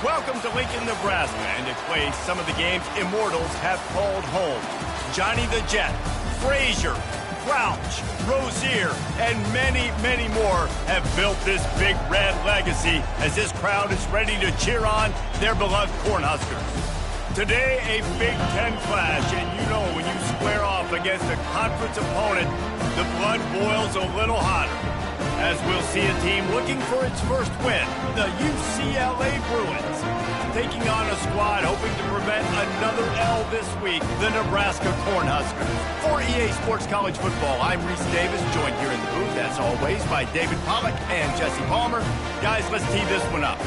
Welcome to Lincoln, Nebraska, and to play some of the games Immortals have called home. Johnny the Jet, Frazier, Crouch, Rozier, and many, many more have built this big red legacy as this crowd is ready to cheer on their beloved Cornhuskers. Today, a Big Ten clash, and you know when you square off against a conference opponent, the blood boils a little hotter. As we'll see a team looking for its first win, the UCLA Bruins, taking on a squad hoping to prevent another L this week, the Nebraska Cornhuskers. For EA Sports College Football, I'm Reese Davis, joined here in the booth, as always, by David Pollack and Jesse Palmer. Guys, let's tee this one up.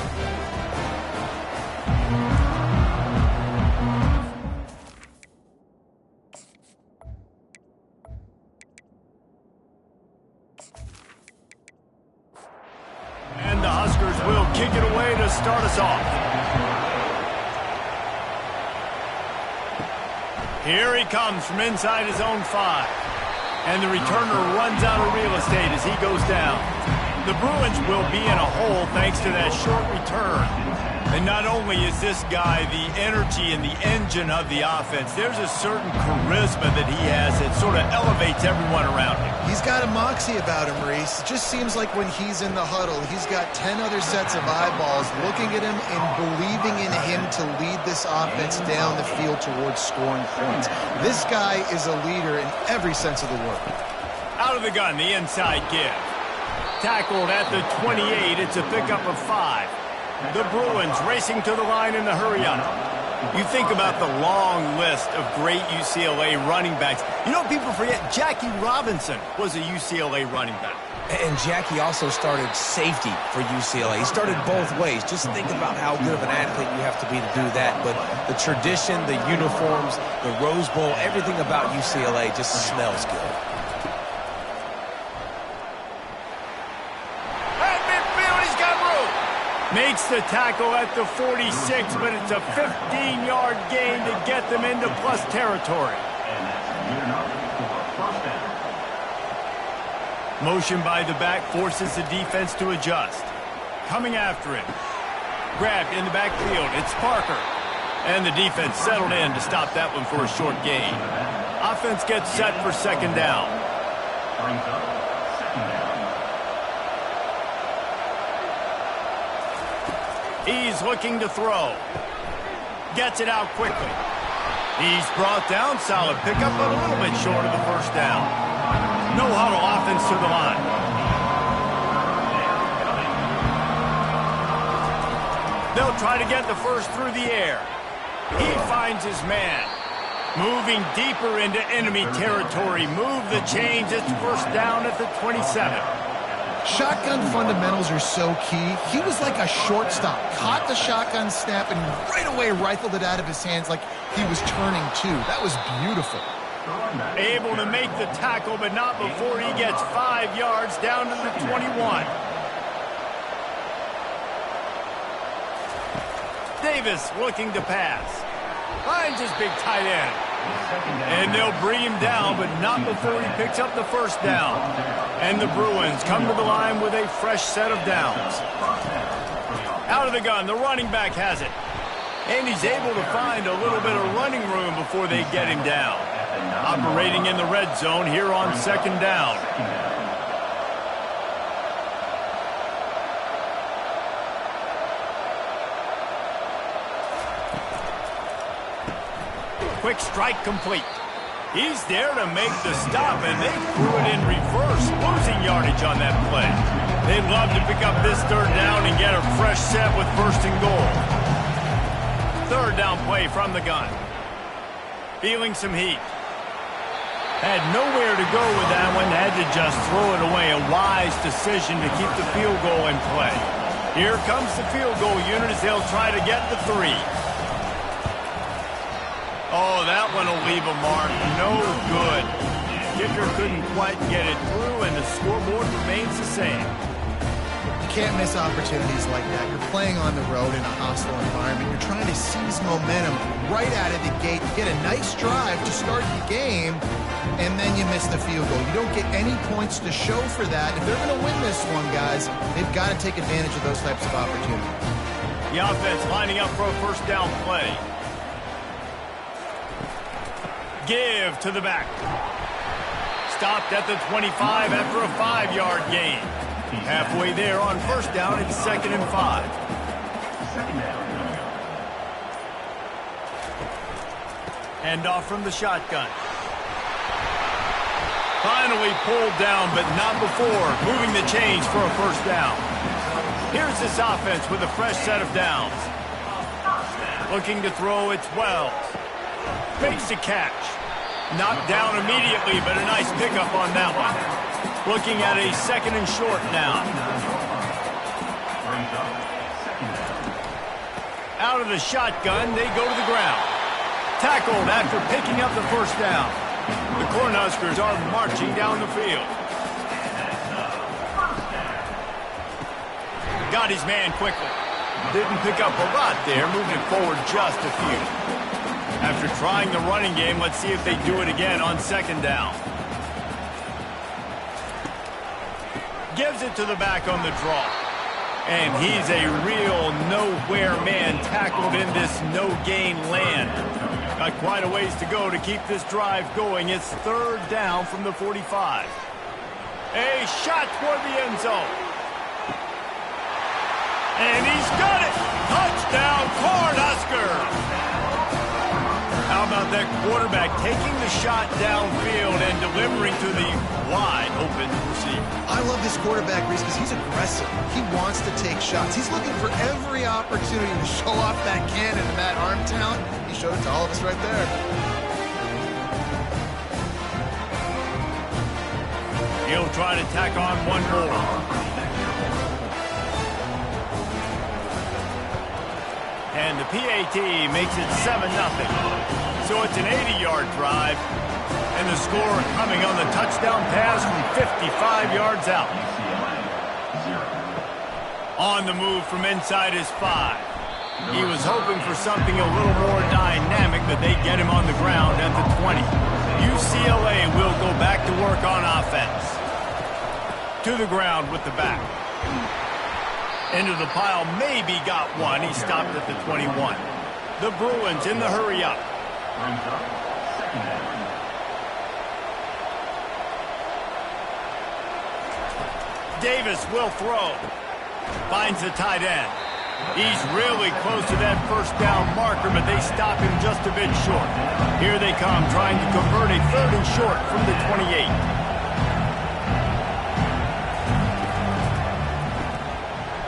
And the Huskers will kick it away to start us off. Here he comes from inside his own 5. And the returner runs out of real estate as he goes down. The Bruins will be in a hole thanks to that short return. And not only is this guy the energy and the engine of the offense, there's a certain charisma that he has that sort of elevates everyone around him. He's got a moxie about him, Reese. It just seems like when he's in the huddle, he's got 10 other sets of eyeballs looking at him and believing in him to lead this offense down the field towards scoring points. This guy is a leader in every sense of the word. Out of the gun, the inside give. Tackled at the 28. It's a pickup of 5. The Bruins racing to the line in the hurry-up. You think about the long list of great UCLA running backs. You know, people forget Jackie Robinson was a UCLA running back. And Jackie also started safety for UCLA. He started both ways. Just think about how good of an athlete you have to be to do that. But the tradition, the uniforms, the Rose Bowl, everything about UCLA just smells good. Makes the tackle at the 46, but it's a 15-yard gain to get them into plus territory. Motion by the back forces the defense to adjust. Coming after it. Grabbed in the backfield. It's Parker. And the defense settled in to stop that one for a short gain. Offense gets set for second down. Brings up second down. He's looking to throw. Gets it out quickly. He's brought down. Solid pickup, but a little bit short of the first down. No huddle offense to the line. They'll try to get the first through the air. He finds his man. Moving deeper into enemy territory. Move the chains. It's first down at the 27. Shotgun fundamentals are so key. He was like a shortstop. Caught the shotgun snap and right away rifled it out of his hands like he was turning two. That was beautiful. Able to make the tackle, but not before he gets 5 yards down to the 21. Davis looking to pass. Finds his big tight end. And they'll bring him down, but not before he picks up the first down. And the Bruins come to the line with a fresh set of downs. Out of the gun, the running back has it. And he's able to find a little bit of running room before they get him down. Operating in the red zone here on second down. Quick strike complete. He's there to make the stop, and they threw it in reverse, losing yardage on that play. They'd love to pick up this third down and get a fresh set with first and goal. Third down play from the gun. Feeling some heat. Had nowhere to go with that one, had to just throw it away. A wise decision to keep the field goal in play. Here comes the field goal unit as they'll try to get the 3. Oh, that one will leave a mark. No good. Kicker couldn't quite get it through, and the scoreboard remains the same. You can't miss opportunities like that. You're playing on the road in a hostile environment. You're trying to seize momentum right out of the gate. You get a nice drive to start the game, and then you miss the field goal. You don't get any points to show for that. If they're going to win this one, guys, they've got to take advantage of those types of opportunities. The offense lining up for a first down play. Give to the back. Stopped at the 25 after a 5-yard gain. Halfway there on first down, it's 2nd and 5. Hand off from the shotgun. Finally pulled down, but not before moving the chains for a first down. Here's this offense with a fresh set of downs. Looking to throw, it's Wells. Makes the catch. Knocked down immediately, but a nice pickup on that one. Looking at a 2nd and short now. Out of the shotgun, they go to the ground. Tackled after picking up the first down. The Cornhuskers are marching down the field. Got his man quickly. Didn't pick up a lot there, moving it forward just a few. After trying the running game, let's see if they do it again on 2nd down. Gives it to the back on the draw. And he's a real nowhere man tackled in this no-gain land. Got quite a ways to go to keep this drive going. It's 3rd down from the 45. A shot toward the end zone. And he's got it! Touchdown, Cornhuskers! How about that quarterback taking the shot downfield and delivering to the wide-open receiver? I love this quarterback, Reese, because he's aggressive. He wants to take shots. He's looking for every opportunity to show off that cannon and that arm talent. He showed it to all of us right there. He'll try to tack on one more. And the PAT makes it 7-0. So it's an 80-yard drive. And the score coming on the touchdown pass from 55 yards out. On the move from inside his 5. He was hoping for something a little more dynamic, but they get him on the ground at the 20. UCLA will go back to work on offense. To the ground with the back. Into the pile, maybe got one. He stopped at the 21. The Bruins in the hurry up. Davis will throw. Finds the tight end. He's really close to that first down marker, but they stop him just a bit short. Here they come, trying to convert a 3rd and short from the 28.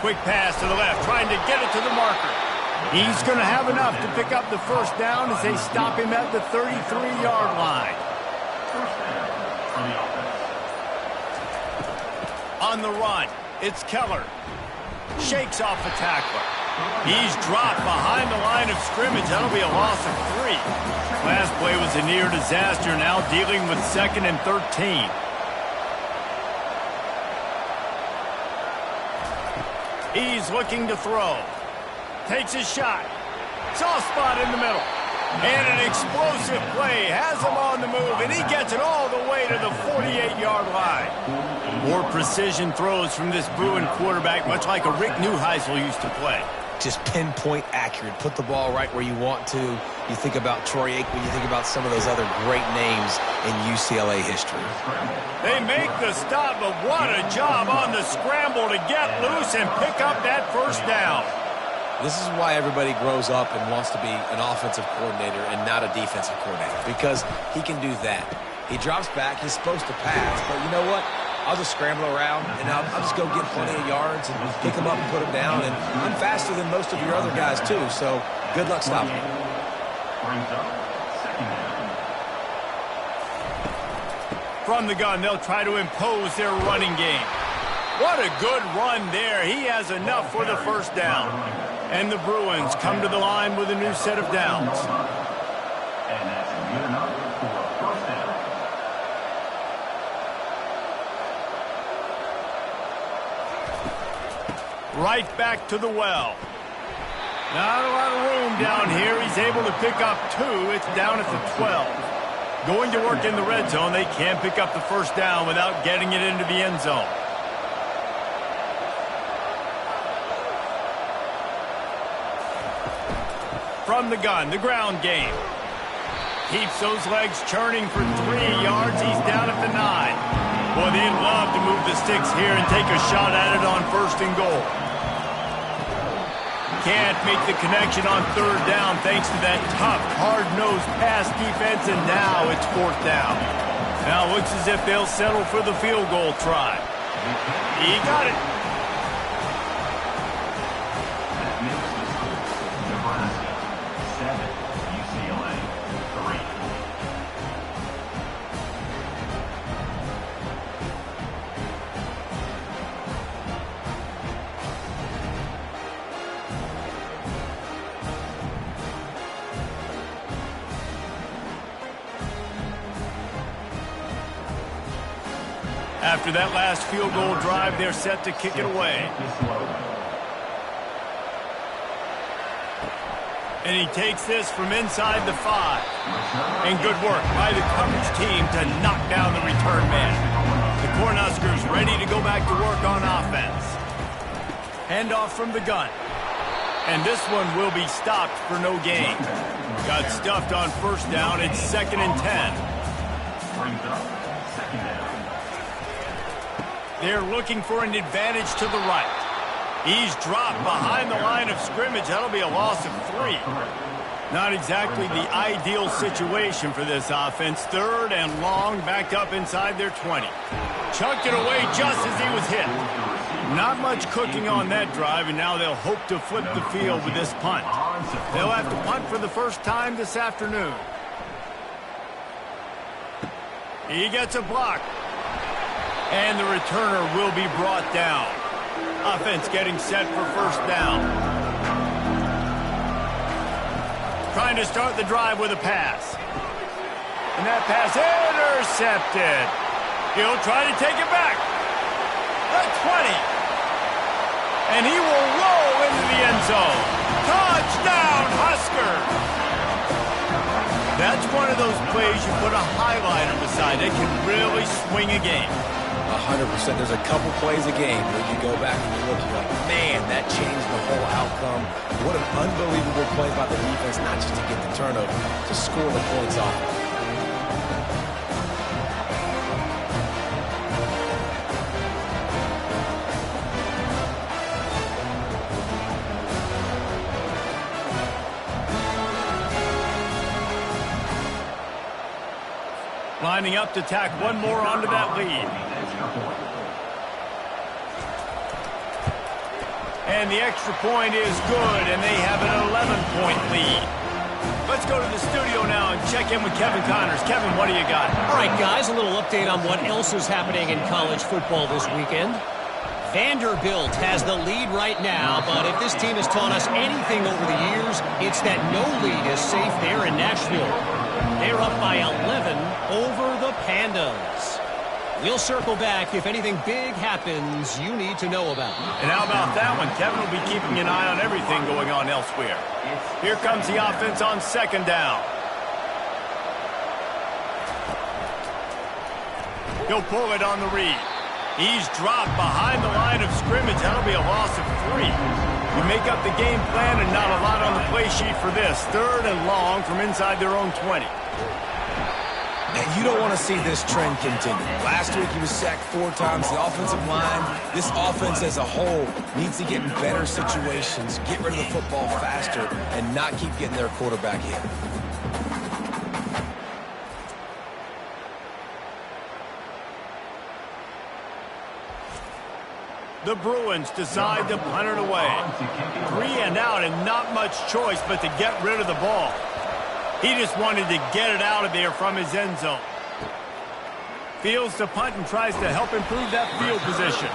Quick pass to the left, trying to get it to the marker. He's going to have enough to pick up the first down as they stop him at the 33-yard line. On the run, it's Keller. Shakes off the tackler. He's dropped behind the line of scrimmage. That'll be a loss of 3. Last play was a near disaster, now dealing with 2nd and 13. He's looking to throw. Takes his shot. Soft spot in the middle. And an explosive play has him on the move, and he gets it all the way to the 48-yard line. More precision throws from this Bruin quarterback, much like a Rick Neuheisel used to play. Just pinpoint accurate. Put the ball right where you want to. You think about Troy Aikman, you think about some of those other great names in UCLA history. They make the stop, but what a job on the scramble to get loose and pick up that first down. This is why everybody grows up and wants to be an offensive coordinator and not a defensive coordinator, because he can do that. He drops back. He's supposed to pass, but you know what? I'll just scramble around, and I'll just go get plenty of yards and pick them up and put them down. And I'm faster than most of your other guys, too, so good luck stopping me. From the gun, they'll try to impose their running game. What a good run there. He has enough for the first down. And the Bruins come to the line with a new set of downs. And that's good enough for a first down. Right back to the well. Not a lot of room down here. He's able to pick up 2. It's down at the 12. Going to work in the red zone. They can't pick up the first down without getting it into the end zone. from the gun, the ground game. Keeps those legs churning for 3 yards. He's down at the 9. Boy, they'd love to move the sticks here and take a shot at it on 1st and goal. Can't make the connection on 3rd down thanks to that tough, hard-nosed pass defense, and now it's 4th down. Now it looks as if they'll settle for the field goal try. He got it. That makes the score Nebraska 7, UCLA 3. After that last field goal drive, they're set to kick it away. And he takes this from inside the 5. And good work by the coverage team to knock down the return man. The Cornhuskers ready to go back to work on offense. Handoff from the gun. And this one will be stopped for no gain. Got stuffed on 1st down. It's 2nd and 10. Brings up 2nd down. They're looking for an advantage to the right. He's dropped behind the line of scrimmage. That'll be a loss of 3. Not exactly the ideal situation for this offense. 3rd and long, backed up inside their 20. Chucked it away just as he was hit. Not much cooking on that drive, and now they'll hope to flip the field with this punt. They'll have to punt for the first time this afternoon. He gets a block. And the returner will be brought down. Offense getting set for 1st down. Trying to start the drive with a pass. And that pass intercepted. He'll try to take it back. The 20. And he will roll into the end zone. Touchdown, Huskers! That's one of those plays you put a highlighter beside. It can really swing a game. 100%. There's a couple plays a game where you go back and you look, you're like, man, that changed the whole outcome. What an unbelievable play by the defense, not just to get the turnover, to score the points off. Lining up to tack one more onto that lead. And the extra point is good, and they have an 11-point lead. Let's go to the studio now and check in with Kevin Connors. Kevin, what do you got? All right, guys, a little update on what else is happening in college football this weekend. Vanderbilt has the lead right now, but if this team has taught us anything over the years, it's that no lead is safe there in Nashville. They're up by 11 over the Pandas. We'll circle back if anything big happens you need to know about. And how about that one? Kevin will be keeping an eye on everything going on elsewhere. Here comes the offense on 2nd down. He'll pull it on the read. He's dropped behind the line of scrimmage. That'll be a loss of 3. You make up the game plan and not a lot on the play sheet for this. 3rd and long from inside their own 20. And you don't want to see this trend continue. Last week he was sacked 4 times. The offensive line, this offense as a whole, needs to get in better situations, get rid of the football faster, and not keep getting their quarterback hit. The Bruins decide to punt it away. 3 and out and not much choice but to get rid of the ball. He just wanted to get it out of there from his end zone. Fields the punt and tries to help improve that field position.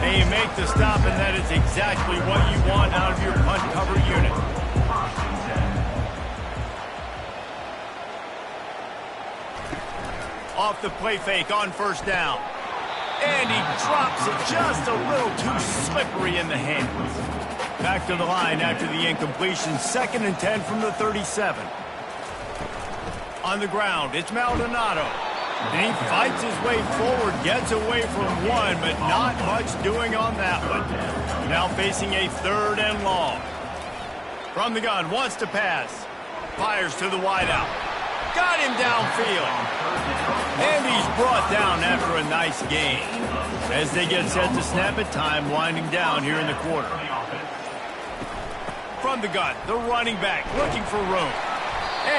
And you make the stop, and that is exactly what you want out of your punt cover unit. Off the play fake on 1st down. And he drops it just a little too slippery in the hands. Back to the line after the incompletion. 2nd and 10 from the 37. On the ground, it's Maldonado. And he fights his way forward, gets away from one, but not much doing on that one. Now facing a 3rd and long. From the gun, wants to pass. Fires to the wideout. Got him downfield. And he's brought down after a nice gain. As they get set to snap it, time winding down here in the quarter. From the gun, the running back looking for room.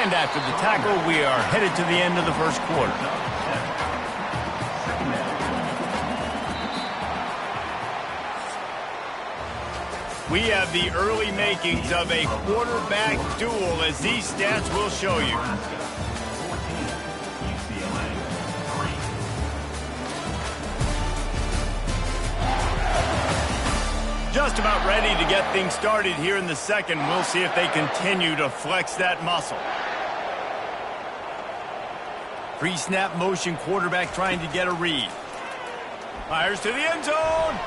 And after the tackle, we are headed to the end of the first quarter. We have the early makings of a quarterback duel, as these stats will show you. Just about ready to get things started here in the second. We'll see if they continue to flex that muscle. Pre-snap motion, quarterback trying to get a read. Fires to the end zone.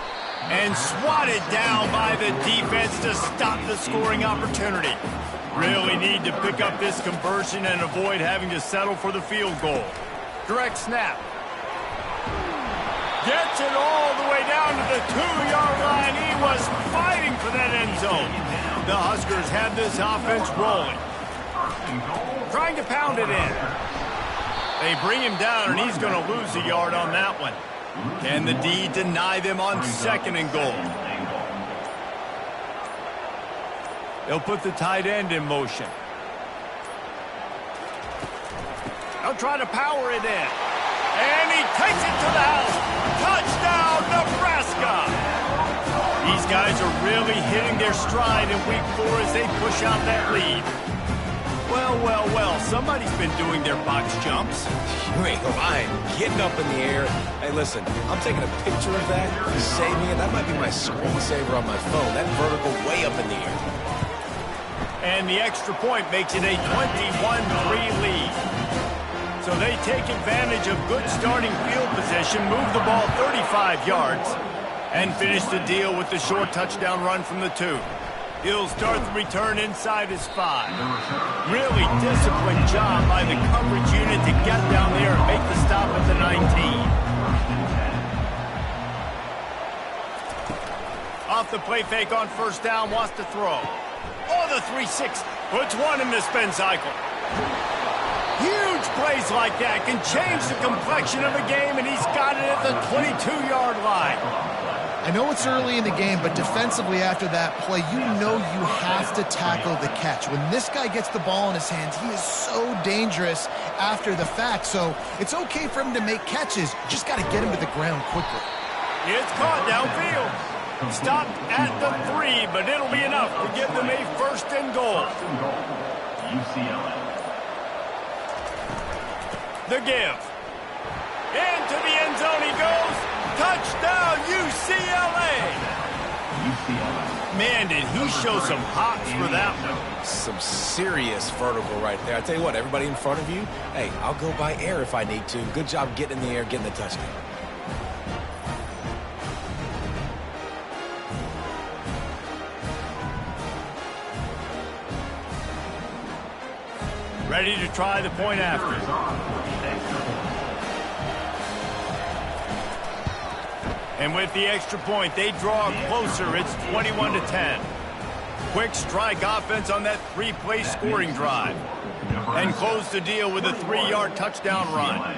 And swatted down by the defense to stop the scoring opportunity. Really need to pick up this conversion and avoid having to settle for the field goal. Direct snap. Gets it all the way down to the 2-yard line. He was fighting for that end zone. The Huskers have this offense rolling. Trying to pound it in. They bring him down, and he's going to lose a yard on that one. Can the D deny them on second and goal? They'll put the tight end in motion. They'll try to power it in. And he takes it to the house. Touchdown, Nebraska! These guys are really hitting their stride in week 4 as they push out that lead. Well, well, well, somebody's been doing their box jumps. You ain't lying. Getting up in the air. Hey, listen, I'm taking a picture of that, saving it. That might be my screensaver on my phone. That vertical way up in the air. And the extra point makes it a 21-3 lead. So they take advantage of good starting field position, move the ball 35 yards, and finish the deal with the short touchdown run from the 2. He'll start the return inside his 5. Really disciplined job by the coverage unit to get down there and make the stop at the 19. Off the play fake on first down, wants to throw. Oh, the 3-6. Puts one in the spin cycle. Huge plays like that can change the complexion of a game, and he's got it at the 22-yard line. I know it's early in the game, but defensively after that play, you know you have to tackle the catch. When this guy gets the ball in his hands, he is so dangerous after the fact. So it's okay for him to make catches. You just got to get him to the ground quickly. It's caught downfield. Stopped at the 3, but it'll be enough to give them a first and goal. UCLA. The give. Into the end zone he goes. Touchdown, UCLA! Man, did he show some hops for that one. Some serious vertical right there. I tell you what, everybody in front of you, hey, I'll go by air if I need to. Good job getting in the air, getting the touchdown. Ready to try the point after. And with the extra point, they draw closer. It's 21-10. Quick strike offense on that 3-play scoring drive. And close the deal with a 3-yard touchdown run.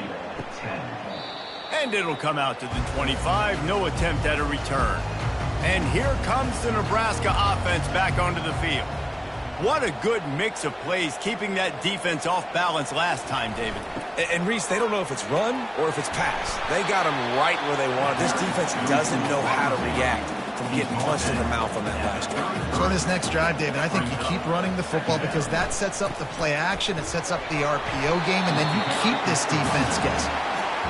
And it'll come out to the 25. No attempt at a return. And here comes the Nebraska offense back onto the field. What a good mix of plays, keeping that defense off balance last time, David. And Reese, they don't know if it's run or if it's pass. They got them right where they want it. This defense doesn't know how to react from getting punched in the mouth on that last drive. So on this next drive, David, I think you keep running the football because that sets up the play action, it sets up the RPO game, and then you keep this defense guessing.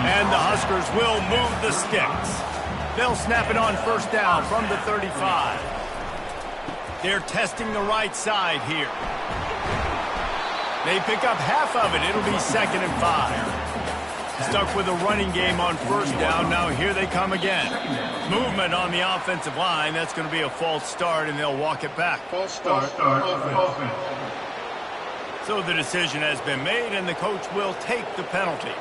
And the Huskers will move the sticks. They'll snap it on first down from the 35. They're testing the right side here. They pick up half of it. It'll be 2nd and 5. Stuck with a running game on first down. Now here they come again. Movement on the offensive line. That's going to be a false start, and they'll walk it back. False start. Offense. So the decision has been made, and the coach will take the penalty.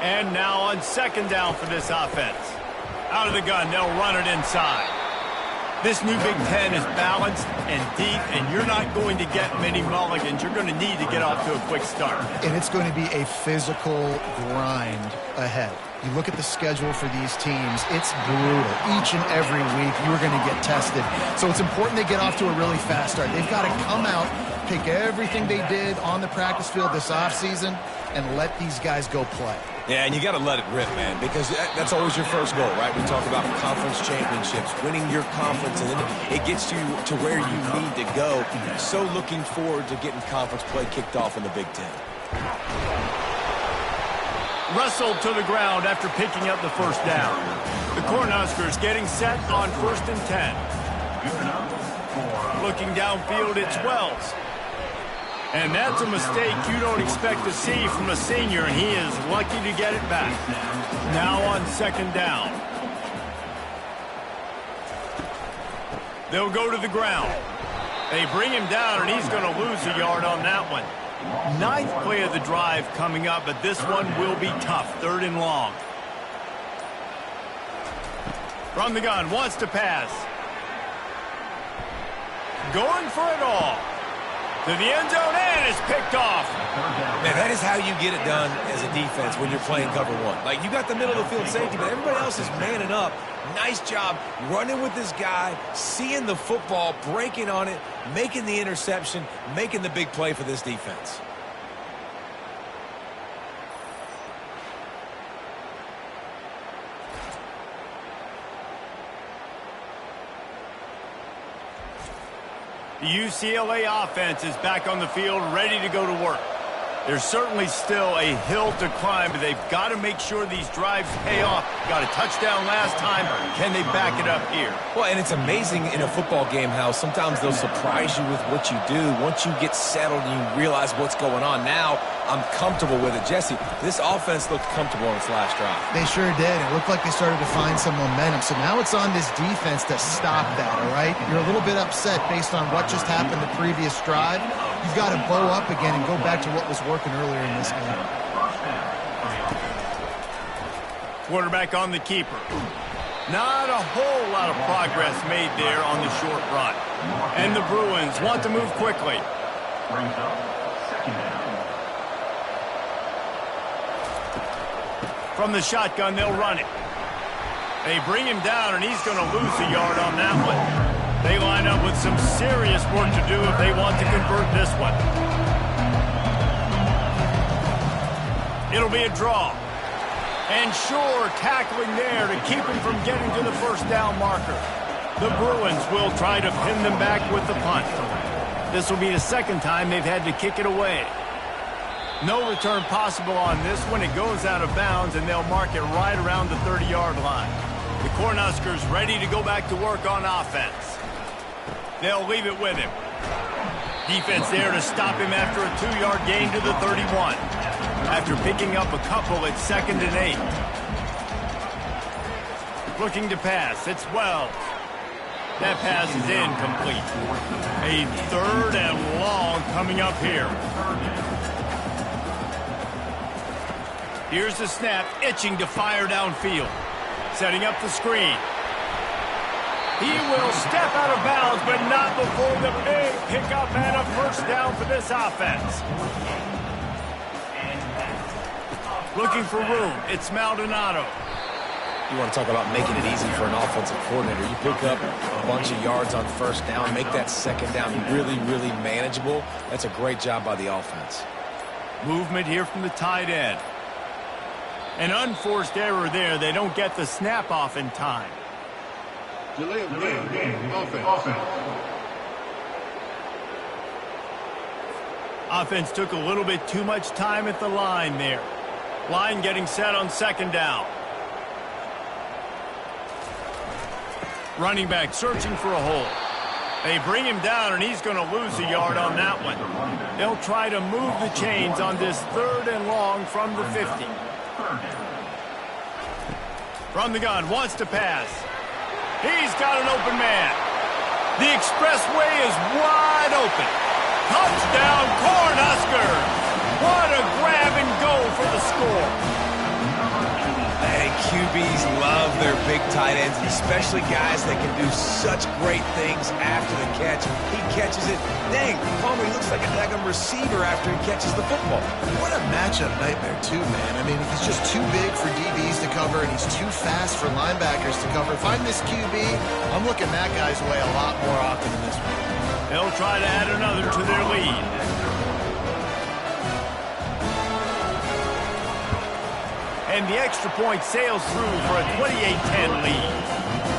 And now on 2nd down for this offense. Out of the gun, they'll run it inside. This new Big Ten is balanced and deep, and you're not going to get many mulligans. You're going to need to get off to a quick start. And it's going to be a physical grind ahead. You look at the schedule for these teams, it's brutal. Each and every week, you're going to get tested. So it's important they get off to a really fast start. They've got to come out, take everything they did on the practice field this offseason, and let these guys go play. Yeah, and you got to let it rip, man, because that's always your first goal, right? We talk about conference championships, winning your conference, and then it gets you to where you need to go. So looking forward to getting conference play kicked off in the Big Ten. Wrestled to the ground after picking up the first down. The Cornhuskers getting set on 1st and 10. Looking downfield, it's Wells. And that's a mistake you don't expect to see from a senior, and he is lucky to get it back. Now on 2nd down. They'll go to the ground. They bring him down, and he's going to lose a yard on that one. 9th play of the drive coming up, but this one will be tough. 3rd and long. From the gun, wants to pass. Going for it all. To the end zone, and it's picked off. Man, that is how you get it done as a defense when you're playing cover one. Like, you got the middle of the field safety, but everybody else is manning up. Nice job running with this guy, seeing the football, breaking on it, making the interception, making the big play for this defense. The UCLA offense is back on the field, ready to go to work. There's certainly still a hill to climb, but they've got to make sure these drives pay off. Got a touchdown last time. Can they back it up here? Well, and it's amazing in a football game how sometimes they'll surprise you with what you do. Once you get settled and you realize what's going on, now I'm comfortable with it. Jesse, this offense looked comfortable on its last drive. They sure did. It looked like they started to find some momentum. So now it's on this defense to stop that, all right? You're a little bit upset based on what just happened the previous drive. You've got to bow up again and go back to what was working earlier in this game. Quarterback on the keeper. Not a whole lot of progress made there on the short run. And the Bruins want to move quickly. Brings up 2nd down. From the shotgun, they'll run it. They bring him down, and he's going to lose a yard on that one. They line up with some serious work to do if they want to convert this one. It'll be a draw. And sure, tackling there to keep him from getting to the first down marker. The Bruins will try to pin them back with the punt. This will be the 2nd time they've had to kick it away. No return possible on this one. It goes out of bounds, and they'll mark it right around the 30-yard line. The Cornhuskers ready to go back to work on offense. They'll leave it with him. Defense there to stop him after a 2-yard gain to the 31. After picking up a couple, it's 2nd and 8. Looking to pass. It's Wells. That pass is incomplete. A 3rd and long coming up here. Here's the snap, itching to fire downfield. Setting up the screen. He will step out of bounds, but not before the big pickup and a first down for this offense. Looking for room. It's Maldonado. You want to talk about making it easy for an offensive coordinator. You pick up a bunch of yards on 1st down, make that 2nd down really, really manageable. That's a great job by the offense. Movement here from the tight end. An unforced error there. They don't get the snap off in time. Delay of game. Offense. Offense took a little bit too much time at the line there. Line getting set on 2nd down. Running back searching for a hole. They bring him down, and he's going to lose a yard on that one. They'll try to move the chains on this 3rd and long from the 50. From the gun, wants to pass. He's got an open man. The expressway is wide open. Touchdown, Cornhuskers! What a grab and go for the score. Hey, QBs love their big tight ends, especially guys that can do such great things after the catch. He catches it. Dang, Palmer, he looks like a daggum receiver after he catches the football. What a matchup nightmare, too, man. I mean, he's just too big for DBs to cover, and he's too fast for linebackers to cover. If I'm this QB, I'm looking that guy's way a lot more often than this one. They'll try to add another to their lead. And the extra point sails through for a 28-10 lead.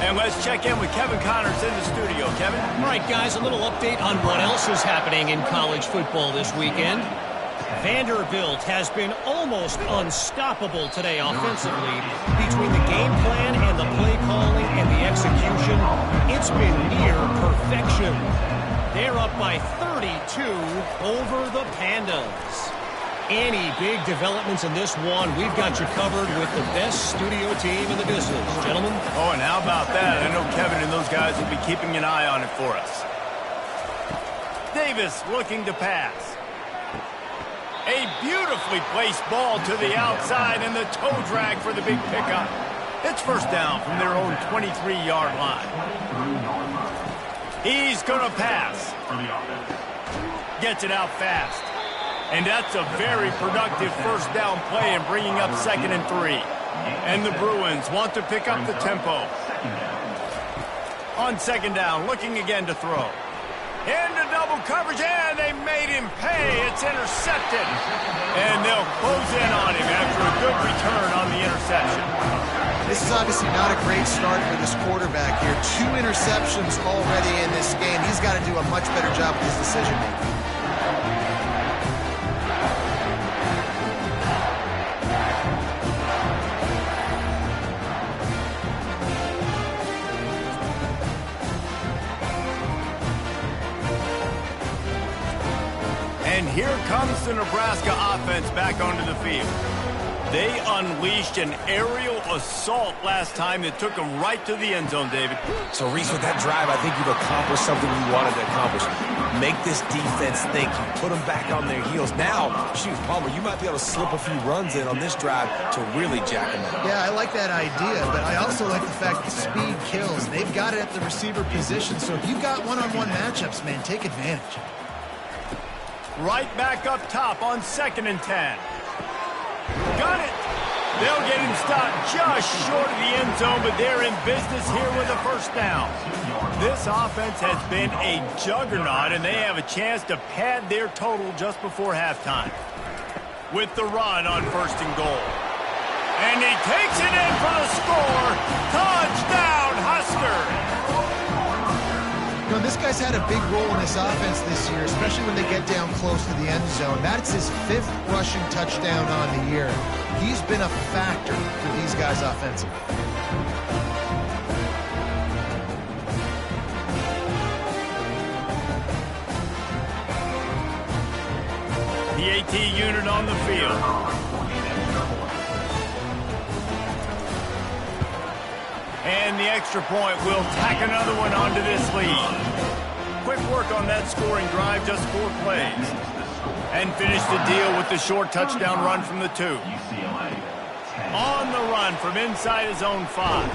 And let's check in with Kevin Connors in the studio. Kevin? All right, guys, a little update on what else is happening in college football this weekend. Vanderbilt has been almost unstoppable today offensively. Between the game plan and the play calling and the execution, it's been near perfection. They're up by 32 over the Pandas. Any big developments in this one, we've got you covered with the best studio team in the business. Gentlemen? Oh, and how about that? I know Kevin and those guys will be keeping an eye on it for us. Davis looking to pass. A beautifully placed ball to the outside and the toe drag for the big pickup. It's first down from their own 23-yard line. He's going to pass. Gets it out fast. And that's a very productive first down play and bringing up 2nd and 3. And the Bruins want to pick up the tempo. On 2nd down, looking again to throw. Into double coverage, and they made him pay. It's intercepted. And they'll close in on him after a good return on the interception. This is obviously not a great start for this quarterback here. 2 interceptions already in this game. He's got to do a much better job with his decision-making. And here comes the Nebraska offense back onto the field. They unleashed an aerial assault last time that took them right to the end zone, David. So, Reese, with that drive, I think you've accomplished something you wanted to accomplish. Make this defense think. You put them back on their heels. Now, shoot, Palmer, you might be able to slip a few runs in on this drive to really jack them up. Yeah, I like that idea, but I also like the fact that speed kills. They've got it at the receiver position, so if you've got one-on-one matchups, man, take advantage. Right back up top on 2nd and 10. Got it. They'll get him stopped just short of the end zone, but they're in business here with a first down. This offense has been a juggernaut, and they have a chance to pad their total just before halftime. With the run on 1st and goal. And he takes it in for the score. Touchdown, Husker. You know, this guy's had a big role in this offense this year, especially when they get down close to the end zone. That's his 5th rushing touchdown on the year. He's been a factor for these guys offensively. The AT unit on the field. And the extra point will tack another one onto this lead. Quick work on that scoring drive, just 4 plays. And finish the deal with the short touchdown run from the 2. On the run from inside his own 5.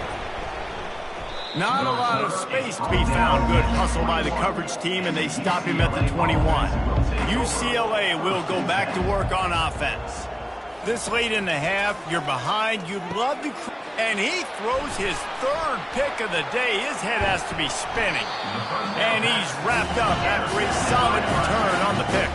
Not a lot of space to be found. Good hustle by the coverage team, and they stop him at the 21. UCLA will go back to work on offense. This late in the half, you're behind. You'd love to... And he throws his 3rd pick of the day. His head has to be spinning. And he's wrapped up after a solid return on the pick.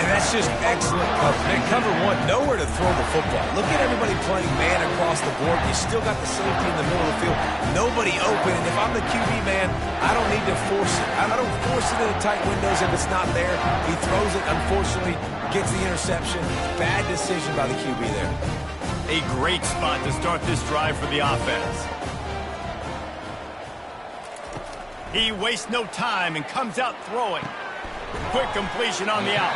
And that's just excellent cover. Man, cover 1, nowhere to throw the football. Look at everybody playing man across the board. You still got the safety in the middle of the field. Nobody open. And if I'm the QB, man, I don't need to force it. I don't force it into tight windows if it's not there. He throws it, unfortunately, gets the interception. Bad decision by the QB there. A great spot to start this drive for the offense. He wastes no time and comes out throwing. Quick completion on the out.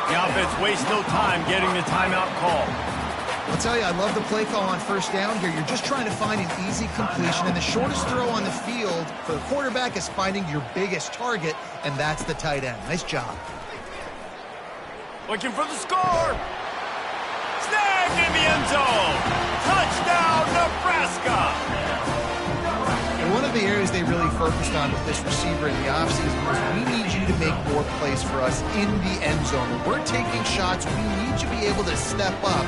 The offense wastes no time getting the timeout call. I'll tell you, I love the play call on 1st down here. You're just trying to find an easy completion, and the shortest throw on the field for the quarterback is finding your biggest target, and that's the tight end. Nice job. Looking for the score. Snagged in the end zone. Touchdown, Nebraska. focused on with this receiver in the offseason was we need you to make more plays for us in the end zone. When we're taking shots, we need you to be able to step up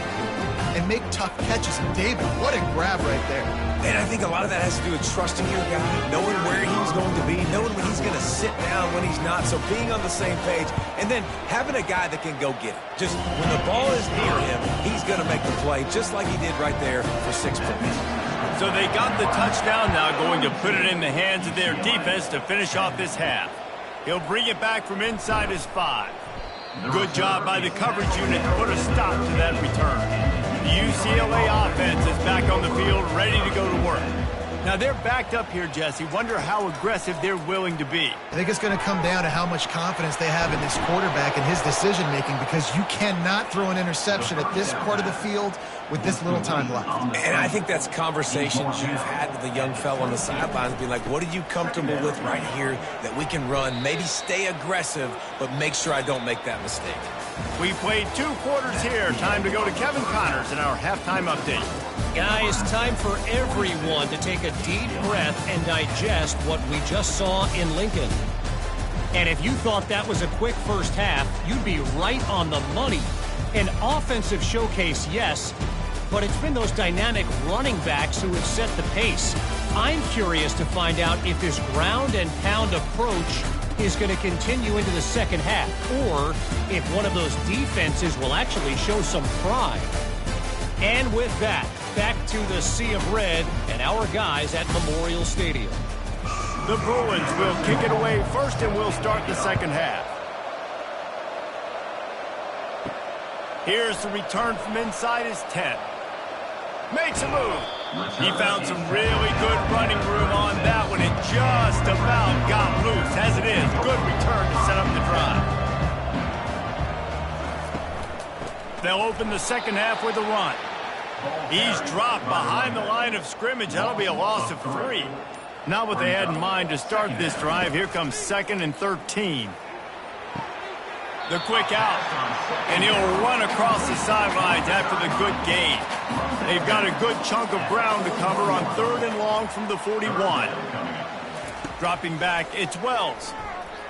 and make tough catches. And David, what a grab right there. And I think a lot of that has to do with trusting your guy, knowing where he's going to be, knowing when he's going to sit down, when he's not. So being on the same page, and then having a guy that can go get it. Just when the ball is near him, he's going to make the play, just like he did right there for 6 points. So they got the touchdown now, going to put it in the hands of their defense to finish off this half. He'll bring it back from inside his 5. Good job by the coverage unit to put a stop to that return. The UCLA offense is back on the field, ready to go to work. Now they're backed up here, Jesse. Wonder how aggressive they're willing to be. I think it's going to come down to how much confidence they have in this quarterback and his decision-making, because you cannot throw an interception at this part of the field with this little time left. And I think that's conversations you've had with the young fellow on the sidelines, being like, what are you comfortable with right here that we can run? Maybe stay aggressive, but make sure I don't make that mistake. We played 2 quarters here. Time to go to Kevin Connors in our halftime update. Guys, time for everyone to take a deep breath and digest what we just saw in Lincoln. And if you thought that was a quick first half, you'd be right on the money. An offensive showcase, yes, but it's been those dynamic running backs who have set the pace. I'm curious to find out if this ground and pound approach is going to continue into the second half, or if one of those defenses will actually show some pride. And with that, back to the sea of red and our guys at Memorial Stadium. The Bruins will kick it away first, and we'll start the second half. Here's the return from inside his 10. Makes a move. He found some really good running room on that one. It just about got loose. As it is, good return to set up the drive. They'll open the second half with a run. He's dropped behind the line of scrimmage. That'll be a loss of 3. Not what they had in mind to start this drive. Here comes 2nd and 13. The quick out, and he'll run across the sidelines after the good gain. They've got a good chunk of ground to cover on 3rd and long from the 41. Dropping back, it's Wells.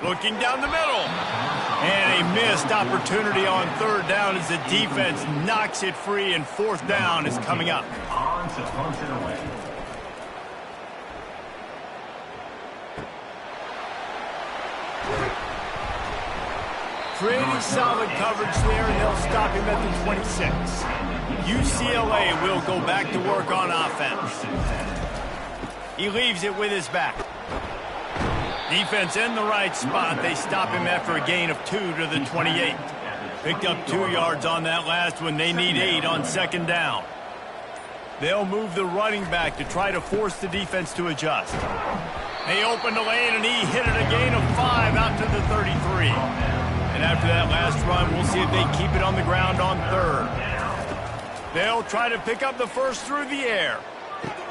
Looking down the middle. And a missed opportunity on 3rd down as the defense knocks it free, and 4th down is coming up. Pretty solid coverage there, and they'll stop him at the 26. UCLA will go back to work on offense. He leaves it with his back. Defense in the right spot. They stop him after a gain of 2 to the 28. Picked up 2 yards on that last one. They need 8 on 2nd down. They'll move the running back to try to force the defense to adjust. They opened the lane, and he hit it a gain of 5 out to the 33. And after that last run, we'll see if they keep it on the ground on 3rd. They'll try to pick up the first through the air.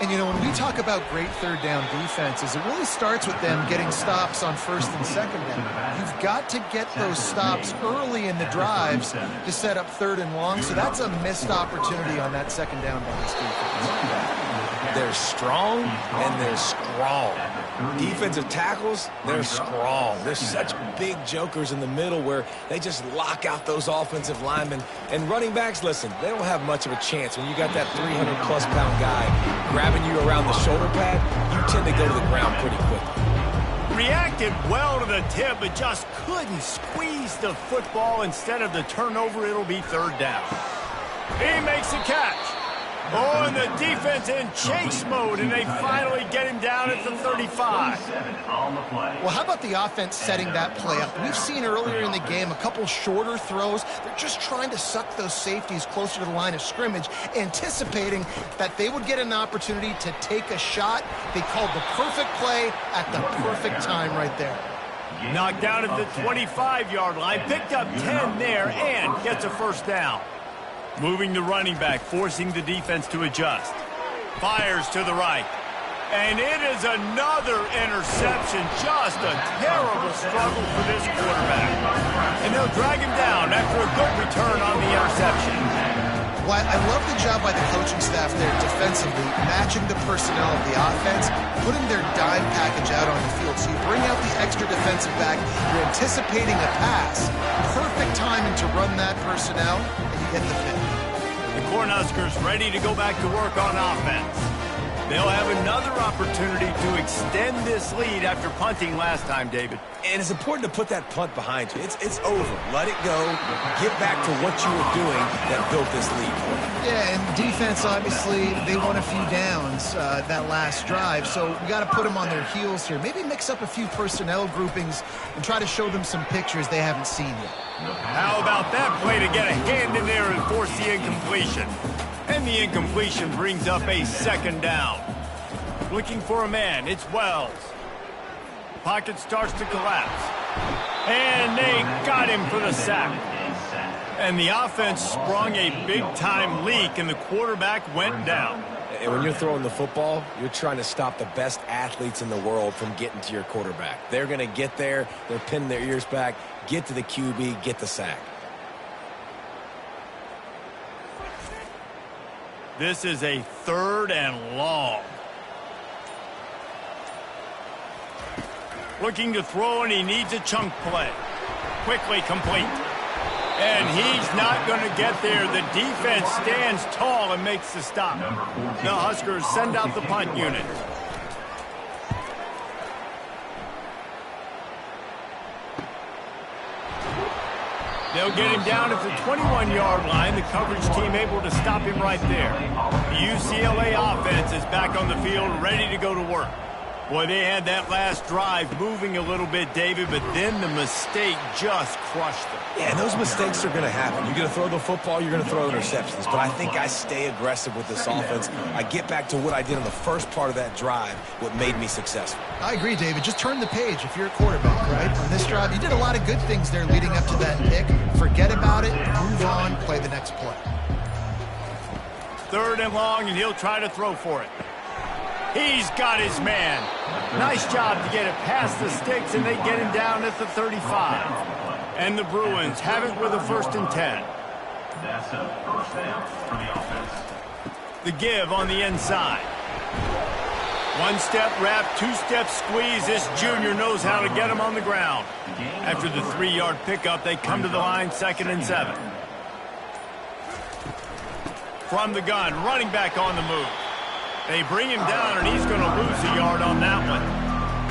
And, you know, when we talk about great 3rd down defenses, it really starts with them getting stops on 1st and 2nd down. You've got to get those stops early in the drives to set up 3rd and long, so that's a missed opportunity on that 2nd down by this defense. They're strong, and they're strong. Defensive tackles, they're strong. They're such big jokers in the middle where they just lock out those offensive linemen. And running backs, listen, they don't have much of a chance. When you got that 300-plus pound guy grabbing you around the shoulder pad, you tend to go to the ground pretty quickly. Reacted well to the tip, but just couldn't squeeze the football. Instead of the turnover, it'll be 3rd down. He makes the catch. Oh, and the defense in chase mode, and they finally get him down at the 35. Well, how about the offense setting that play up? We've seen earlier in the game a couple shorter throws. They're just trying to suck those safeties closer to the line of scrimmage, anticipating that they would get an opportunity to take a shot. They called the perfect play at the perfect time right there. Knocked down at the 25-yard line, picked up 10 there, and gets a 1st down. Moving the running back, forcing the defense to adjust. Fires to the right. And it is another interception. Just a terrible struggle for this quarterback. And they'll drag him down after a good return on the interception. Well, I love the job by the coaching staff there defensively, matching the personnel of the offense, putting their dime package out on the field. So you bring out the extra defensive back, you're anticipating a pass, perfect timing to run that personnel, and you get the fit. The Cornhuskers ready to go back to work on offense. They'll have another opportunity to extend this lead after punting last time, David. And it's important to put that punt behind you. It's over. Let it go. Get back to what you were doing that built this lead for you. Yeah, and defense, obviously, they won a few downs that last drive, so we got to put them on their heels here. Maybe mix up a few personnel groupings and try to show them some pictures they haven't seen yet. How about that play to get a hand in there and force the incompletion? And the incompletion brings up a second down. Looking for a man, it's Wells. Pocket starts to collapse. And they got him for the sack. And the offense sprung a big-time leak, and the quarterback went down. And when you're throwing the football, you're trying to stop the best athletes in the world from getting to your quarterback. They're going to get there. They're pinning their ears back, get to the QB, get the sack. This is a 3rd and long. Looking to throw, and he needs a chunk play. Quickly complete. And he's not going to get there. The defense stands tall and makes the stop. The Huskers send out the punt unit. They'll get him down at the 21-yard line. The coverage team able to stop him right there. The UCLA offense is back on the field, ready to go to work. Boy, they had that last drive moving a little bit, David, but then the mistake just crushed them. Yeah, and those mistakes are going to happen. You're going to throw the football, you're going to throw interceptions. But I think I stay aggressive with this offense. I get back to what I did in the first part of that drive, what made me successful. I agree, David. Just turn the page if you're a quarterback, right? On this drive, you did a lot of good things there leading up to that pick. Forget about it, move on, play the next play. 3rd and long, and he'll try to throw for it. He's got his man. Nice job to get it past the sticks, and they get him down at the 35. And the Bruins have it with a 1st and 10. That's a first down for the offense. The give on the inside. 1-step wrap, 2-step squeeze. This junior knows how to get him on the ground. After the 3-yard pickup, they come to the line, 2nd and 7. From the gun, running back on the move. They bring him down, and he's going to lose a yard on that one.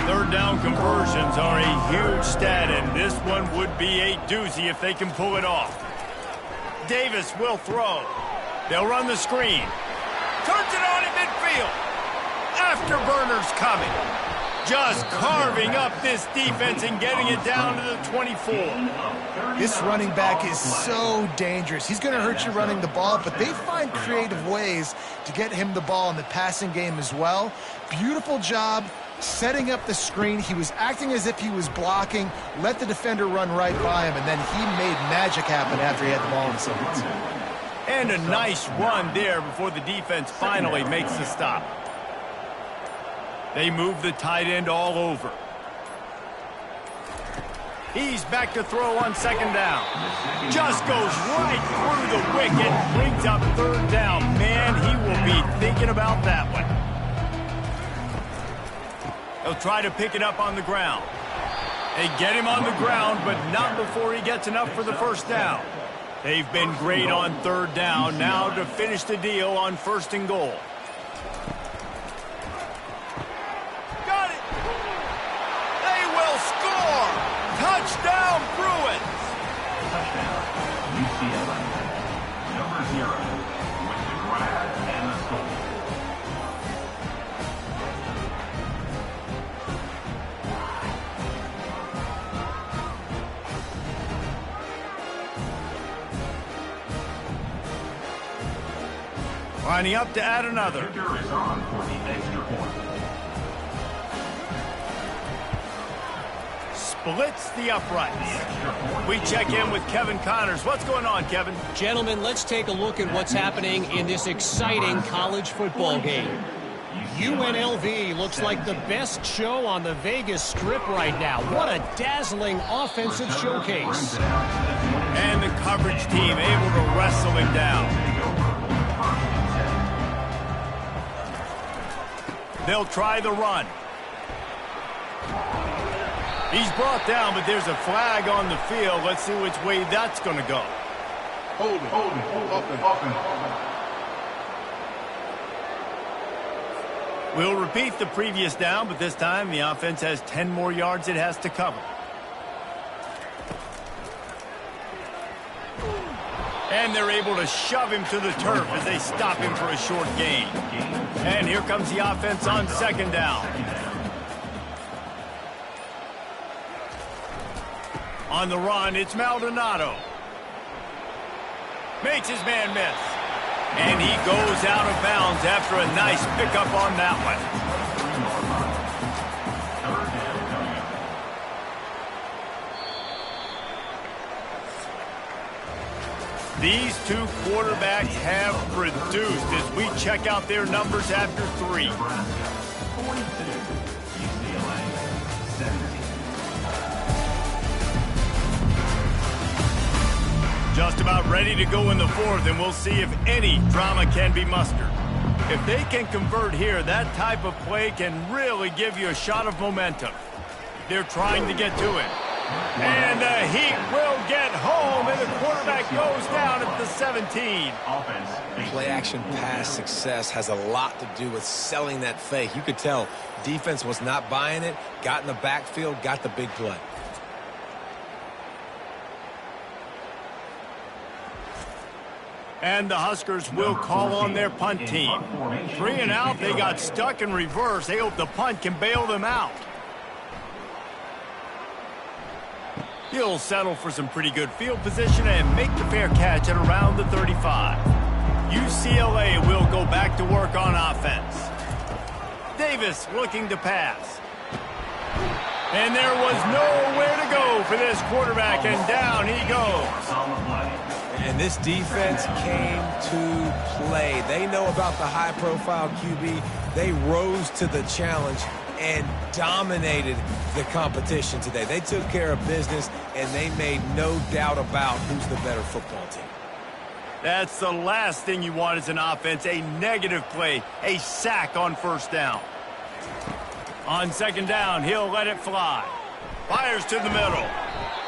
3rd down conversions are a huge stat, and this one would be a doozy if they can pull it off. Davis will throw. They'll run the screen. Turns it on in midfield. Afterburners coming. Just carving up this defense and getting it down to the 24. This running back is so dangerous. He's going to hurt you running the ball, but they find creative ways to get him the ball in the passing game as well. Beautiful job setting up the screen. He was acting as if he was blocking, let the defender run right by him, and then he made magic happen after he had the ball in his hands. And a nice run there before the defense finally makes the stop. They move the tight end all over. He's back to throw on 2nd down. Just goes right through the wicket, brings up 3rd down. Man, he will be thinking about that one. He'll try to pick it up on the ground. They get him on the ground, but not before he gets enough for the 1st down. They've been great on 3rd down. Now to finish the deal on 1st and goal. Got it! They will score! Touchdown, Bruins! Touchdown, UCLA. Number 0 with the grab and the score. Lining up to add another. Kicker is on for the extra point. Splits the uprights. We check in with Kevin Connors. What's going on, Kevin? Gentlemen, let's take a look at what's happening in this exciting college football game. UNLV looks like the best show on the Vegas Strip right now. What a dazzling offensive showcase. And the coverage team able to wrestle him down. They'll try the run. He's brought down, but there's a flag on the field. Let's see which way that's going to go. Hold it. Offense. We'll repeat the previous down, but this time the offense has 10 more yards it has to cover. And they're able to shove him to the turf as they stop him for a short gain. And here comes the offense on second down. On the run, it's Maldonado. Makes his man miss. And he goes out of bounds after a nice pickup on that one. These two quarterbacks have produced as we check out their numbers after 3. 42, UCLA, 17. Just about ready to go in the fourth, and we'll see if any drama can be mustered. If they can convert here, that type of play can really give you a shot of momentum. They're trying to get to it. And the Heat will get home, and the quarterback goes down at the 17. Play-action pass success has a lot to do with selling that fake. You could tell defense was not buying it, got in the backfield, got the big play. And the Huskers will call on their punt team. 3 and out, they got stuck in reverse. They hope the punt can bail them out. He'll settle for some pretty good field position and make the fair catch at around the 35. UCLA will go back to work on offense. Davis looking to pass. And there was nowhere to go for this quarterback, and down he goes. And this defense came to play. They know about the high-profile QB. They rose to the challenge and dominated the competition today. They took care of business, and they made no doubt about who's the better football team. That's the last thing you want as an offense, a negative play, a sack on first down. On second down, he'll let it fly. Fires to the middle.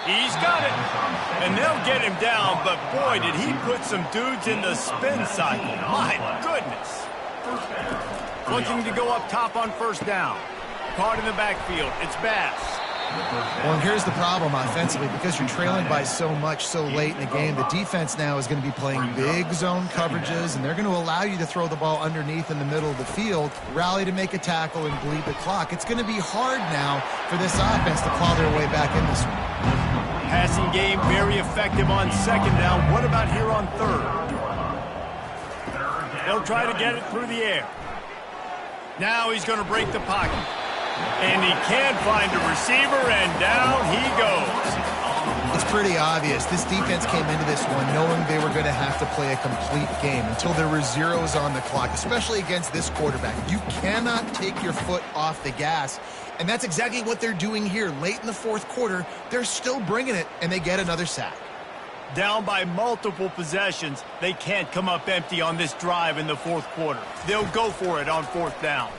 He's got it. And they'll get him down, but boy, did he put some dudes in the spin cycle. My goodness. Looking to go up top on first down. Caught in the backfield. It's Bass. Well, and here's the problem offensively. Because you're trailing by so much so late in the game, the defense now is going to be playing big zone coverages, and they're going to allow you to throw the ball underneath in the middle of the field, rally to make a tackle, and bleed the clock. It's going to be hard now for this offense to claw their way back in this one. Passing game very effective on second down. What about here on third? They'll try to get it through the air. Now he's going to break the pocket. And he can't find a receiver, and down he goes. It's pretty obvious. This defense came into this one knowing they were going to have to play a complete game until there were zeros on the clock, especially against this quarterback. You cannot take your foot off the gas, and that's exactly what they're doing here. Late in the fourth quarter, they're still bringing it, and they get another sack. Down by multiple possessions, they can't come up empty on this drive in the fourth quarter. They'll go for it on fourth down.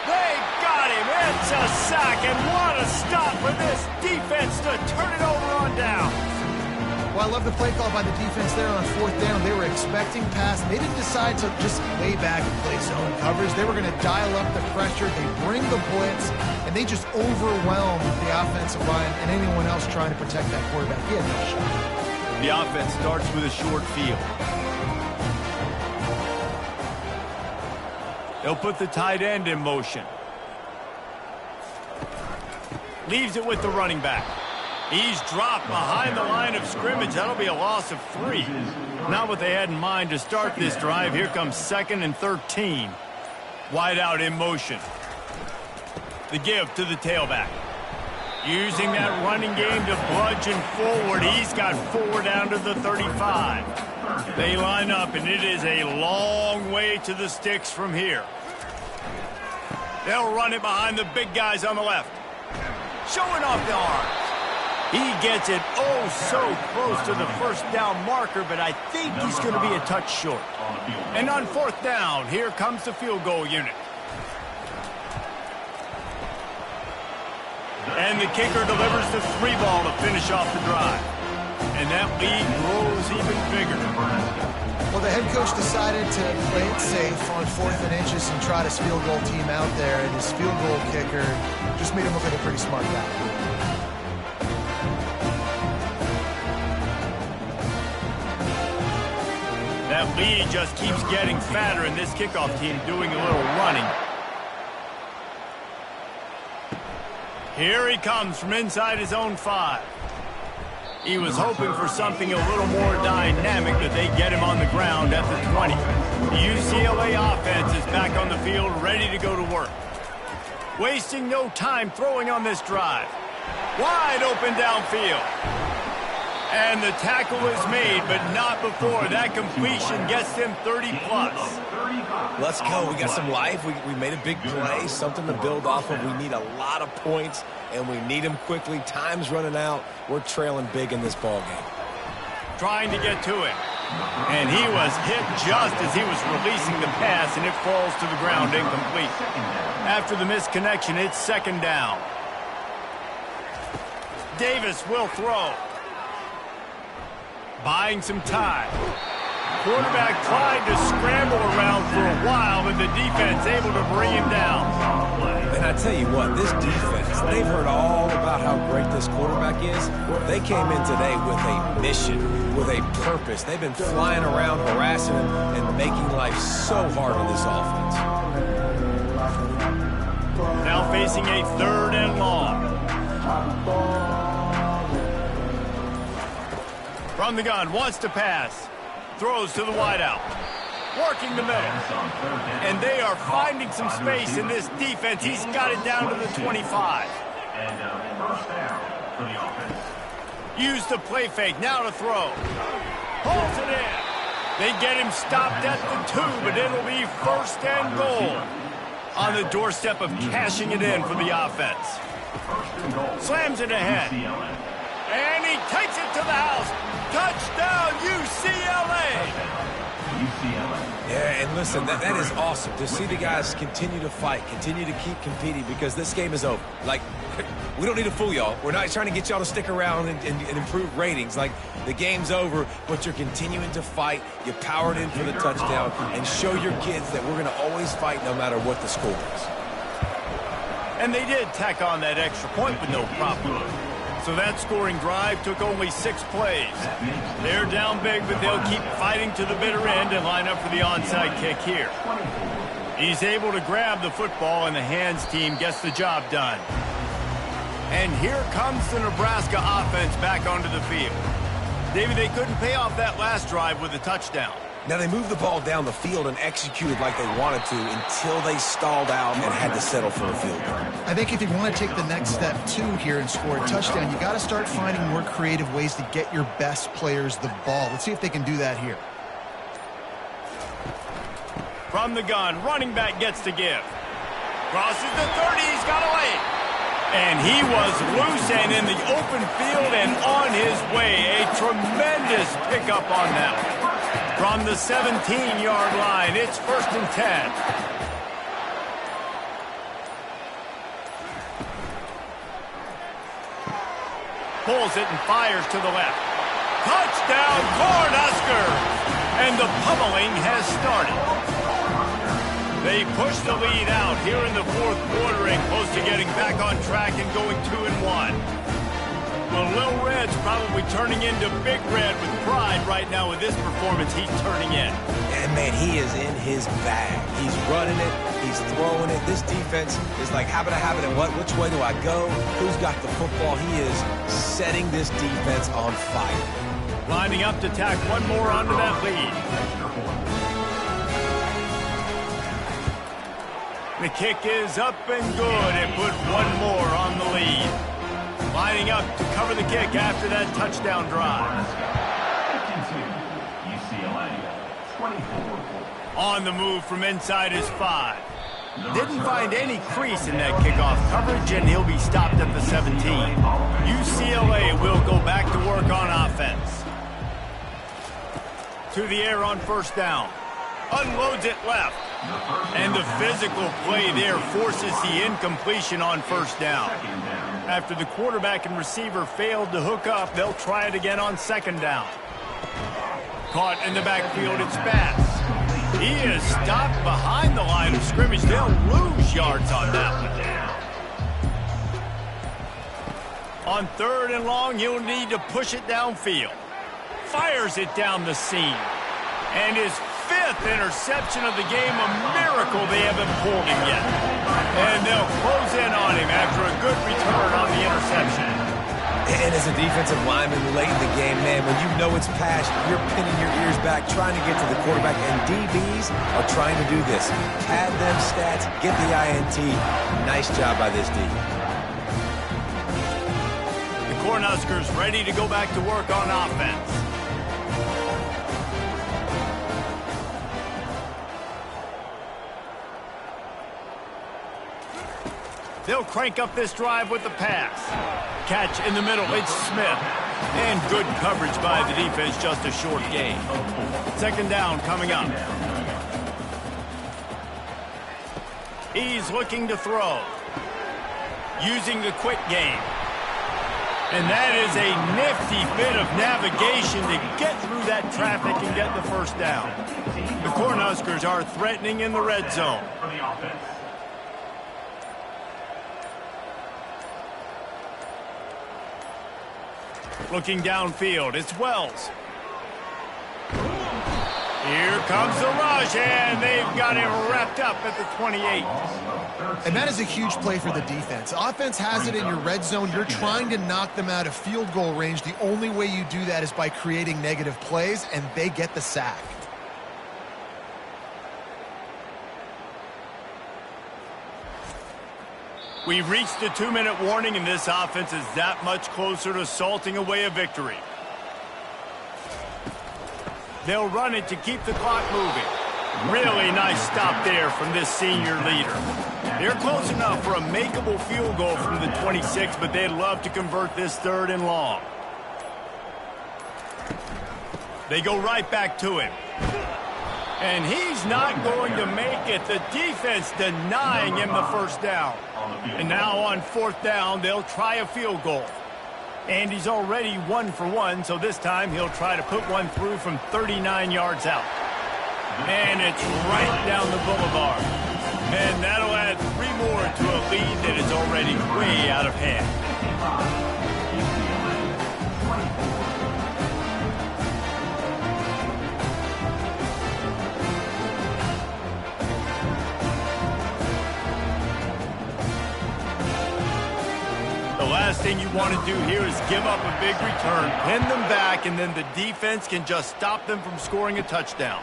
They got him. It's a sack, and what a stop for this defense to turn it over on down. Well, I love the play call by the defense there on fourth down. They were expecting pass. They didn't decide to just lay back and play zone coverage. They were going to dial up the pressure. They bring the blitz, and they just overwhelm the offensive line and anyone else trying to protect that quarterback. He had no shot. The offense starts with a short field. They'll put the tight end in motion. Leaves it with the running back. He's dropped behind the line of scrimmage. That'll be a loss of 3. Not what they had in mind to start this drive. Here comes 2nd and 13. Wide out in motion. The give to the tailback. Using that running game to bludgeon forward. He's got 4 down to the 35. They line up, and it is a long way to the sticks from here. They'll run it behind the big guys on the left. Showing off the arms. He gets it oh so close to the first down marker, but I think he's going to be a touch short. And on fourth down, here comes the field goal unit. And the kicker delivers the 3-ball to finish off the drive. And that lead grows even bigger. Well, the head coach decided to play it safe on 4th and inches and try to field goal team out there, and his field goal kicker just made him look like a pretty smart guy. That lead just keeps getting fatter, and this kickoff team doing a little running. Here he comes from inside his own 5. He was hoping for something a little more dynamic, but they get him on the ground at the 20. The UCLA offense is back on the field, ready to go to work. Wasting no time throwing on this drive. Wide open downfield. And the tackle is made, but not before that completion gets them 30-plus. Let's go. We got some life. We made a big play, something to build off of. We need a lot of points, and we need them quickly. Time's running out. We're trailing big in this ball game. Trying to get to it. And he was hit just as he was releasing the pass, and it falls to the ground incomplete. After the misconnection, it's second down. Davis will throw. Buying some time. Quarterback tried to scramble around for a while, but the defense able to bring him down. And I tell you what, this defense, they've heard all about how great this quarterback is. They came in today with a mission, with a purpose. They've been flying around, harassing him, and making life so hard on this offense. Now facing a 3rd and long. From the gun, wants to pass. Throws to the wideout. Working the middle. And they are finding some space in this defense. He's got it down to the 25. And first down for the offense. Use the play fake, now to throw. Pulls it in. They get him stopped at the 2, but it'll be 1st and goal. On the doorstep of cashing it in for the offense. Slams it ahead. And he takes it to the house. Touchdown, UCLA! Yeah, and listen, that is awesome to see the guys continue to fight, continue to keep competing, because this game is over. Like, we don't need to fool y'all. We're not trying to get y'all to stick around and improve ratings. Like, the game's over, but you're continuing to fight. You powered in for the touchdown, and show your kids that we're going to always fight no matter what the score is. And they did tack on that extra point with no problem. So that scoring drive took only 6 plays. They're down big, but they'll keep fighting to the bitter end and line up for the onside kick here. He's able to grab the football, and the hands team gets the job done. And here comes the Nebraska offense back onto the field. David, they couldn't pay off that last drive with a touchdown. Now, they moved the ball down the field and executed like they wanted to until they stalled out and had to settle for a field goal. I think if you want to take the next step, too, here and score a touchdown, you got to start finding more creative ways to get your best players the ball. Let's see if they can do that here. From the gun, running back gets to give. Crosses the 30, he's got away. And he was loose and in the open field and on his way. A tremendous pickup on that. From the 17-yard line, it's 1st and 10. Pulls it and fires to the left. Touchdown, Cornhuskers! And the pummeling has started. They push the lead out here in the 4th quarter and close to getting back on track and going 2-1. The Little Red's probably turning into Big Red with pride right now with this performance he's turning in. And, man, he is in his bag. He's running it. He's throwing it. This defense is like, habit, and what? Which way do I go? Who's got the football? He is setting this defense on fire. Lining up to tack one more onto that lead. The kick is up and good. It put one more on the lead. Lining up to cover the kick after that touchdown drive. UCLA, 24. On the move from inside his 5. Didn't find any crease in that kickoff coverage, and he'll be stopped at the 17. UCLA will go back to work on offense. To the air on first down. Unloads it left. And the physical play there forces the incompletion on first down. After the quarterback and receiver failed to hook up, they'll try it again on second down. Caught in the backfield, it's Bass. He is stopped behind the line of scrimmage. They'll lose yards on that one. On third and long, he'll need to push it downfield. Fires it down the seam. And his fifth interception of the game, a miracle they haven't pulled him yet. And they'll close in on him after a good return on the interception. And as a defensive lineman late in the game, man, when you know it's passed, you're pinning your ears back, trying to get to the quarterback, and DBs are trying to do this. Pad them stats, get the INT. Nice job by this D. The Cornhuskers ready to go back to work on offense. They'll crank up this drive with the pass. Catch in the middle, it's Smith. And good coverage by the defense, just a short gain. Second down coming up. He's looking to throw. Using the quick game. And that is a nifty bit of navigation to get through that traffic and get the first down. The Cornhuskers are threatening in the red zone. Looking downfield, it's Wells. Here comes the rush, and they've got him wrapped up at the 28. And that is a huge play for the defense. Offense has it in your red zone. You're trying to knock them out of field goal range. The only way you do that is by creating negative plays, and they get the sack. We've reached the 2-minute warning, and this offense is that much closer to salting away a victory. They'll run it to keep the clock moving. Really nice stop there from this senior leader. They're close enough for a makeable field goal from the 26, but they'd love to convert this third and long. They go right back to him. And he's not going to make it. The defense denying him the first down. And now on fourth down, they'll try a field goal. And he's already 1 for 1, so this time he'll try to put one through from 39 yards out. And it's right down the boulevard. And that'll add 3 more to a lead that is already way out of hand. The last thing you want to do here is give up a big return, pin them back, and then the defense can just stop them from scoring a touchdown.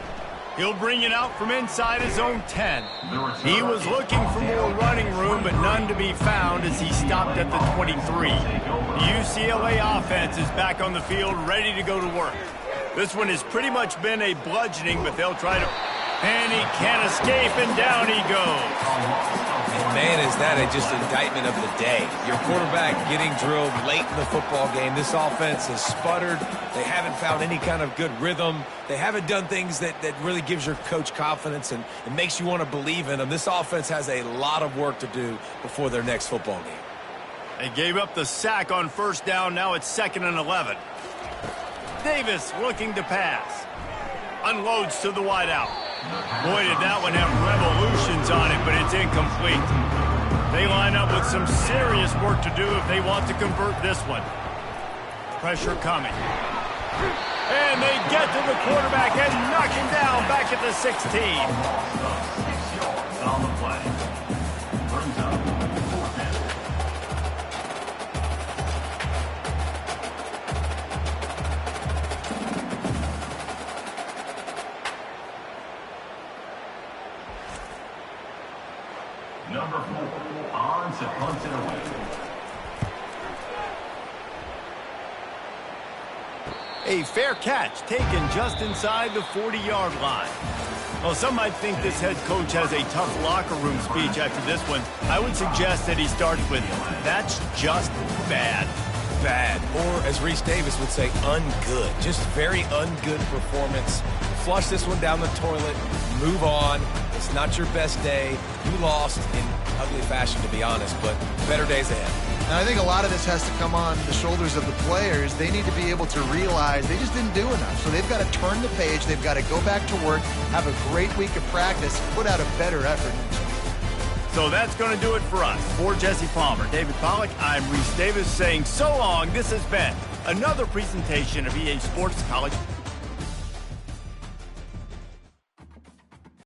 He'll bring it out from inside his own 10. He was looking for more running room, but none to be found as he stopped at the 23. The UCLA offense is back on the field, ready to go to work. This one has pretty much been a bludgeoning, but they'll try to... And he can't escape, and down he goes. And man, is that just indictment of the day. Your quarterback getting drilled late in the football game. This offense has sputtered. They haven't found any kind of good rhythm. They haven't done things that really gives your coach confidence and it makes you want to believe in them. This offense has a lot of work to do before their next football game. They gave up the sack on first down. Now it's 2nd and 11. Davis looking to pass. Unloads to the wideout. Boy, did that one have revolutions on it, but it's incomplete. They line up with some serious work to do if they want to convert this one. Pressure coming. And they get to the quarterback and knock him down back at the 16. 6 yards on the play. Brings up 4th down. Number 4 on to punt it away. A fair catch taken just inside the 40-yard line. Well, some might think this head coach has a tough locker room speech after this one. I would suggest that he starts with, "That's just bad." Bad, or as Reese Davis would say, ungood. Just very ungood performance. Flush this one down the toilet, move on. It's not your best day. You lost in ugly fashion, to be honest, but better days ahead. And I think a lot of this has to come on the shoulders of the players. They need to be able to realize they just didn't do enough. So they've got to turn the page. They've got to go back to work, have a great week of practice, put out a better effort next week. So that's going to do it for us. For Jesse Palmer, David Pollack, I'm Reese Davis saying so long. This has been another presentation of EA Sports College